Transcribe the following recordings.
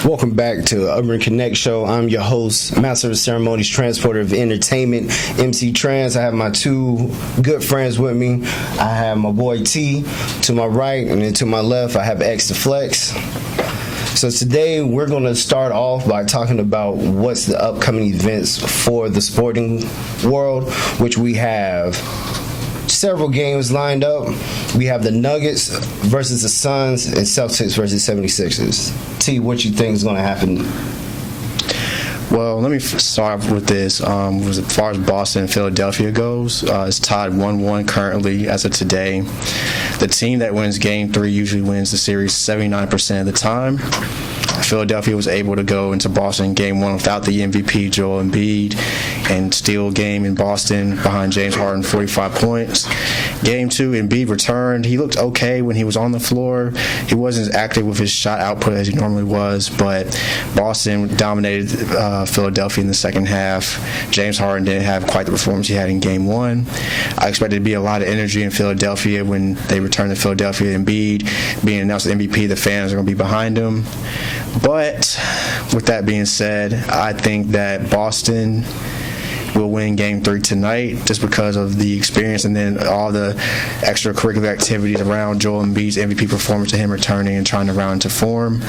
Welcome back to Urban Connect Show. I'm your host, Master of Ceremonies, Transporter of Entertainment, MC Trans. I have my two good friends with me. I have my boy T to my right, and then to my left, I have X to Flex. So today we're going to start off by talking about what's the upcoming events for the sporting world, which we have several games lined up. We have the Nuggets versus the Suns and Celtics versus 76ers. T, what you think is going to happen? Well, let me start with this. As far as Boston and Philadelphia goes, it's tied 1-1 currently as of today. The team that wins Game 3 usually wins the series 79% of the time. Philadelphia was able to go into Boston Game 1 without the MVP, Joel Embiid, and steal a game in Boston behind James Harden, 45 points. Game 2, Embiid returned. He looked okay when he was on the floor. He wasn't as active with his shot output as he normally was, but Boston dominated Philadelphia in the second half. James Harden didn't have quite the performance he had in Game 1. I expected to be a lot of energy in Philadelphia when they returned to Philadelphia. Embiid being announced the MVP, the fans are going to be behind him. But with that being said, I think that Boston will win Game 3 tonight just because of the experience and then all the extracurricular activities around Joel Embiid's MVP performance and him returning and trying to round into form.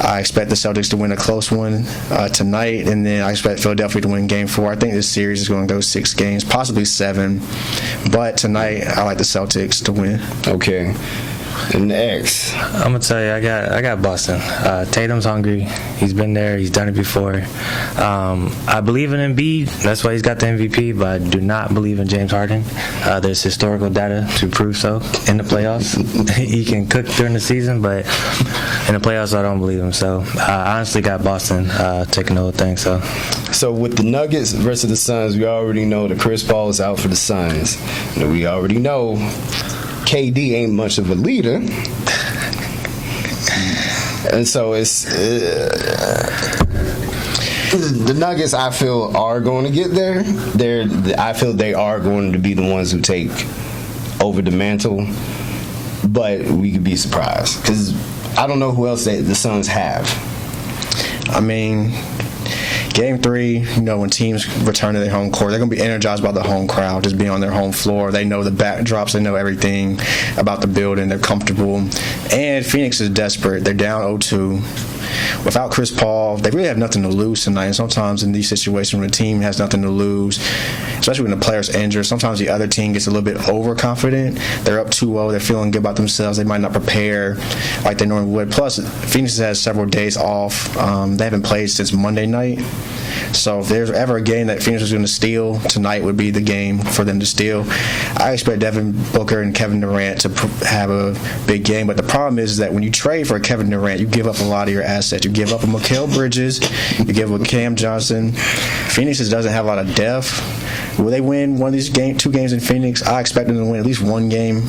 I expect the Celtics to win a close one tonight, and then I expect Philadelphia to win Game 4. I think this series is going to go 6 games, possibly 7. But tonight, I like the Celtics to win. Okay. And X. I'm gonna tell you, I got Boston. Tatum's hungry. He's been there. He's done it before. I believe in Embiid. That's why he's got the MVP. But I do not believe in James Harden. There's historical data to prove so in the playoffs. He can cook during the season, but in the playoffs, I don't believe him. So I honestly got Boston taking the whole thing. So with the Nuggets versus the Suns, we already know that Chris Paul is out for the Suns. And we already know KD ain't much of a leader, and so it's the Nuggets. I feel are going to get there. I feel they are going to be the ones who take over the mantle, but we could be surprised because I don't know who else the Suns have. I mean, Game 3, when teams return to their home court, they're going to be energized by the home crowd, just being on their home floor. They know the backdrops. They know everything about the building. They're comfortable. And Phoenix is desperate. They're down 0-2. Without Chris Paul, they really have nothing to lose tonight. And sometimes in these situations when a team has nothing to lose, especially when the player's injured, sometimes the other team gets a little bit overconfident. They're up 2-0. They're feeling good about themselves. They might not prepare like they normally would. Plus, Phoenix has several days off. They haven't played since Monday night. So if there's ever a game that Phoenix is going to steal, tonight would be the game for them to steal. I expect Devin Booker and Kevin Durant to have a big game. But the problem is that when you trade for Kevin Durant, you give up a lot of your assets. You give up a Mikal Bridges. You give up a Cam Johnson. Phoenix doesn't have a lot of depth. Will they win one of these 2 games in Phoenix? I expect them to win at least 1 game,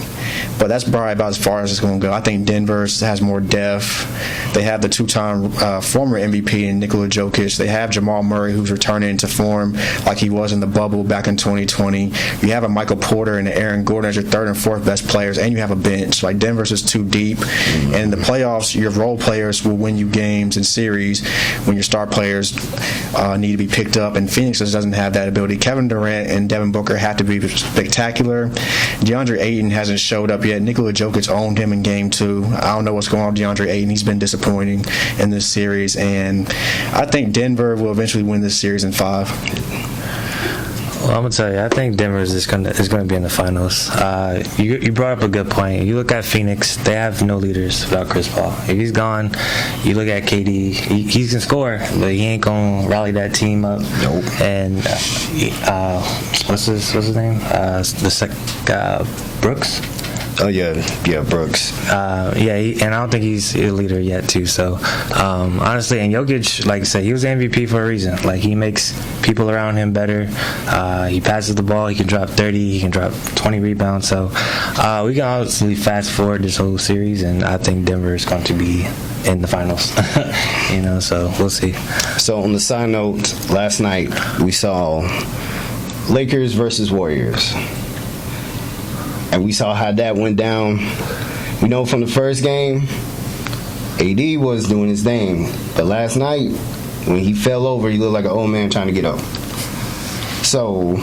but that's probably about as far as it's going to go. I think Denver has more depth. They have the 2-time former MVP in Nikola Jokic. They have Jamal Murray, who's returning to form like he was in the bubble back in 2020. You have a Michael Porter and Aaron Gordon as your 3rd and 4th best players, and you have a bench. Like, Denver's is too deep. And in the playoffs, your role players will win you games and series when your star players need to be picked up, and Phoenix doesn't have that ability. Kevin Durant and Devin Booker have to be spectacular. DeAndre Ayton hasn't showed up yet. Nikola Jokic owned him in Game 2. I don't know what's going on with DeAndre Ayton. He's been disappointing in this series, and I think Denver will eventually win this series in 5. Well, I'm gonna tell you, I think Denver is going to be in the finals. You brought up a good point. You look at Phoenix; they have no leaders without Chris Paul. If he's gone, you look at KD. He can score, but he ain't gonna rally that team up. Nope. And what's his name? Brooks. Oh yeah, Brooks. And I don't think he's a leader yet too. So honestly, and Jokic, like I said, he was MVP for a reason. Like, he makes people around him better. He passes the ball. He can drop 30. He can drop 20 rebounds. So we can obviously fast forward this whole series, and I think Denver is going to be in the finals. So we'll see. So on the side note, last night we saw Lakers versus Warriors. And we saw how that went down. We know from the first game, AD was doing his thing, but last night when he fell over, he looked like an old man trying to get up. So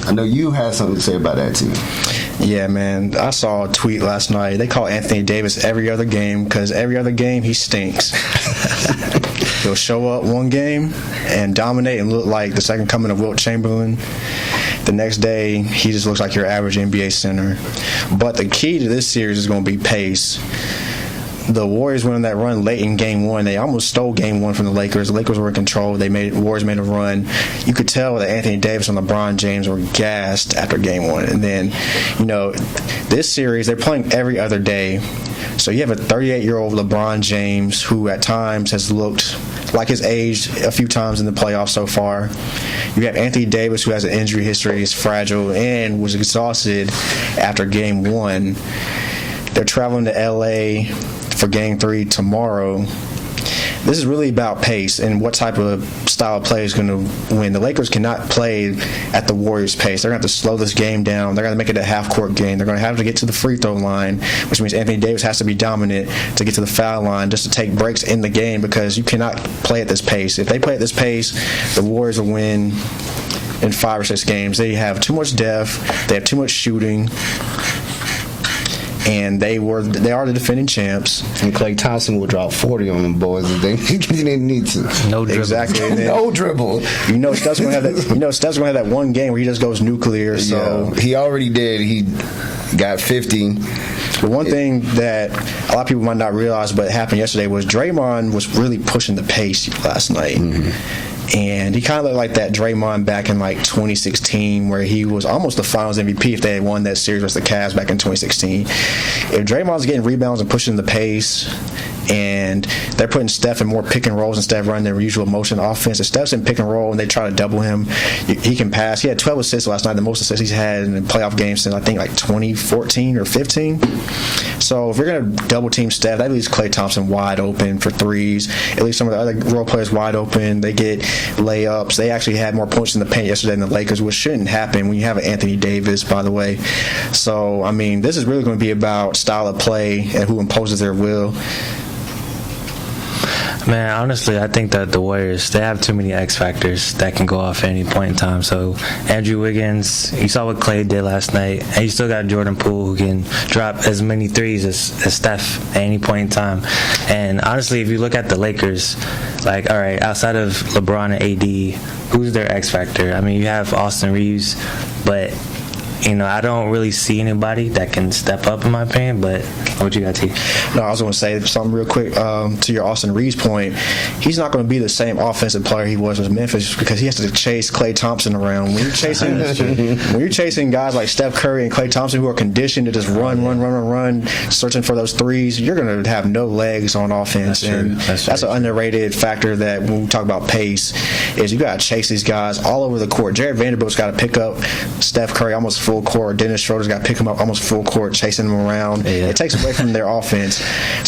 I know you had something to say about that too. Yeah, man. I saw a tweet last night. They call Anthony Davis every other game because every other game he stinks. He'll show up one game and dominate and look like the second coming of Wilt Chamberlain. The next day, he just looks like your average NBA center. But the key to this series is going to be pace. The Warriors went on that run late in Game 1. They almost stole Game 1 from the Lakers. The Lakers were in control. Warriors made a run. You could tell that Anthony Davis and LeBron James were gassed after Game 1. And then, this series, they're playing every other day. So you have a 38-year-old LeBron James who at times has looked like his age a few times in the playoffs so far. You have Anthony Davis who has an injury history, is fragile, and was exhausted after Game 1. They're traveling to L.A. for Game 3 tomorrow. This is really about pace and what type of style of play is going to win. The Lakers cannot play at the Warriors' pace. They're going to have to slow this game down. They're going to make it a half-court game. They're going to have to get to the free throw line, which means Anthony Davis has to be dominant to get to the foul line just to take breaks in the game because you cannot play at this pace. If they play at this pace, the Warriors will win in 5 or 6 games. They have too much depth. They have too much shooting. And they are the defending champs. And Klay Thompson will drop 40 on them boys if they didn't need to. No dribble. Exactly. No dribble. Steph's going to have that. Steph's going to have that one game where he just goes nuclear. So he already did. He got 50. The one thing that a lot of people might not realize, but happened yesterday, was Draymond was really pushing the pace last night. Mm-hmm. And he kind of looked like that Draymond back in like 2016, where he was almost the Finals MVP if they had won that series versus the Cavs back in 2016. If Draymond's getting rebounds and pushing the pace, and they're putting Steph in more pick and rolls instead of running their usual motion offense. If Steph's in pick and roll and they try to double him, he can pass. He had 12 assists last night, the most assists he's had in a playoff game since I think like 2014 or 15. So if you're going to double team Steph, that leaves Klay Thompson wide open for threes. It leaves some of the other role players wide open. They get layups. They actually had more points in the paint yesterday than the Lakers, which shouldn't happen when you have an Anthony Davis, by the way. So, I mean, this is really going to be about style of play and who imposes their will. Man, honestly, I think that the Warriors, they have too many X factors that can go off at any point in time. So Andrew Wiggins, you saw what Klay did last night, and you still got Jordan Poole who can drop as many threes as Steph at any point in time. And honestly, if you look at the Lakers, like, all right, outside of LeBron and AD, who's their X factor? I mean, you have Austin Reeves, but I don't really see anybody that can step up, in my opinion. But what you got, T? No, I was going to say something real quick to your Austin Reeves point. He's not going to be the same offensive player he was with Memphis because he has to chase Klay Thompson around. When you're chasing guys like Steph Curry and Klay Thompson who are conditioned to just run, searching for those threes, you're going to have no legs on offense. That's an underrated factor that when we talk about pace is you got to chase these guys all over the court. Jared Vanderbilt's got to pick up Steph Curry almost full court. Dennis Schroeder's got to pick him up almost full court, chasing him around. Yeah. It takes away from their offense.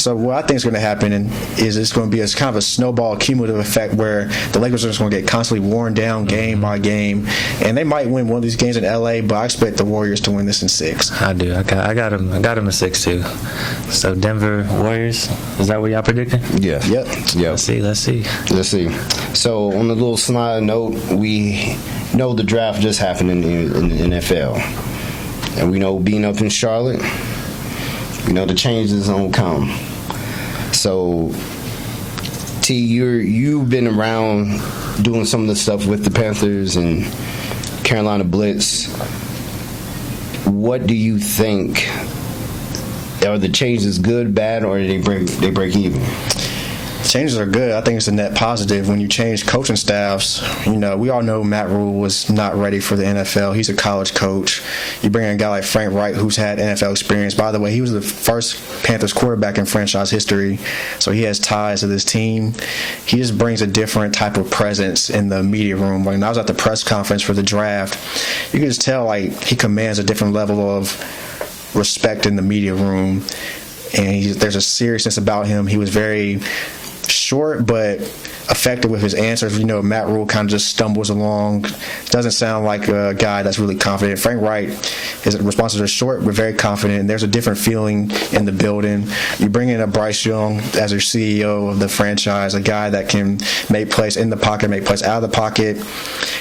So what I think is going to happen is it's going to be kind of a snowball cumulative effect where the Lakers are just going to get constantly worn down game by game, and they might win one of these games in LA, but I expect the Warriors to win this in 6. I do. I got them in 6 too. So Denver Warriors, is that what y'all predicting? Yeah. Yep. Let's see. So on a little side note, we know the draft just happened in the NFL, and we know being up in Charlotte, we know the changes don't come. So T, you've been around doing some of the stuff with the Panthers and Carolina Blitz. What do you think? Are the changes good, bad, or they break even? Changes are good. I think it's a net positive when you change coaching staffs. We all know Matt Rule was not ready for the NFL. He's a college coach. You bring in a guy like Frank Reich, who's had NFL experience. By the way, he was the first Panthers quarterback in franchise history, so he has ties to this team. He just brings a different type of presence in the media room. When I was at the press conference for the draft, you can just tell like he commands a different level of respect in the media room, and there's a seriousness about him. He was very short, but effective with his answers. Matt Rule kind of just stumbles along. Doesn't sound like a guy that's really confident. Frank Wright, his responses are short but very confident. There's a different feeling in the building. You bring in a Bryce Young as your CEO of the franchise, a guy that can make plays in the pocket, make plays out of the pocket.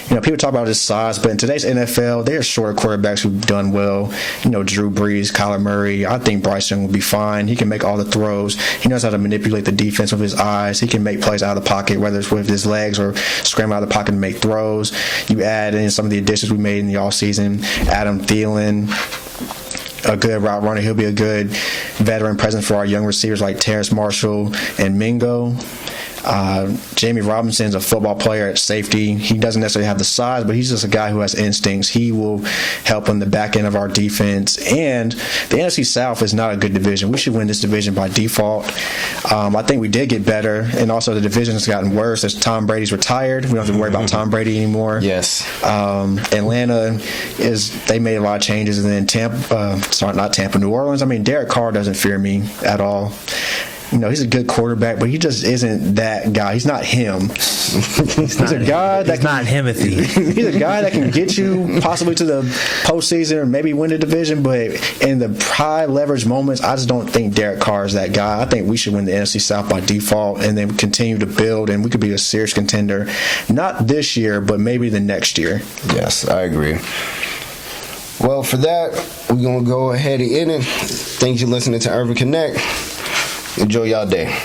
People talk about his size, but in today's NFL, there are shorter quarterbacks who've done well. Drew Brees, Kyler Murray. I think Bryce Young will be fine. He can make all the throws. He knows how to manipulate the defense with his eyes. He can make plays out of the pocket, whether it's with his legs or scramble out of the pocket and make throws. You add in some of the additions we made in the offseason. Adam Thielen, a good route runner. He'll be a good veteran presence for our young receivers like Terrace Marshall and Mingo. Jamie Robinson's a football player at safety. He doesn't necessarily have the size, but he's just a guy who has instincts. He will help on the back end of our defense. And the NFC South is not a good division. We should win this division by default. I think we did get better, and also the division has gotten worse as Tom Brady's retired. We don't have to worry about Tom Brady anymore. Yes. Atlanta they made a lot of changes, and then New Orleans. Derek Carr doesn't fear me at all. He's a good quarterback, but he just isn't that guy. He's not him. He's a guy that not Himothy. He's a guy that can get you possibly to the postseason or maybe win the division, but in the high leverage moments, I just don't think Derek Carr is that guy. I think we should win the NFC South by default and then continue to build, and we could be a serious contender, not this year, but maybe the next year. Yes, I agree. Well, for that, we're going to go ahead and end it. Thanks for listening to Urban Connect. Enjoy y'all day.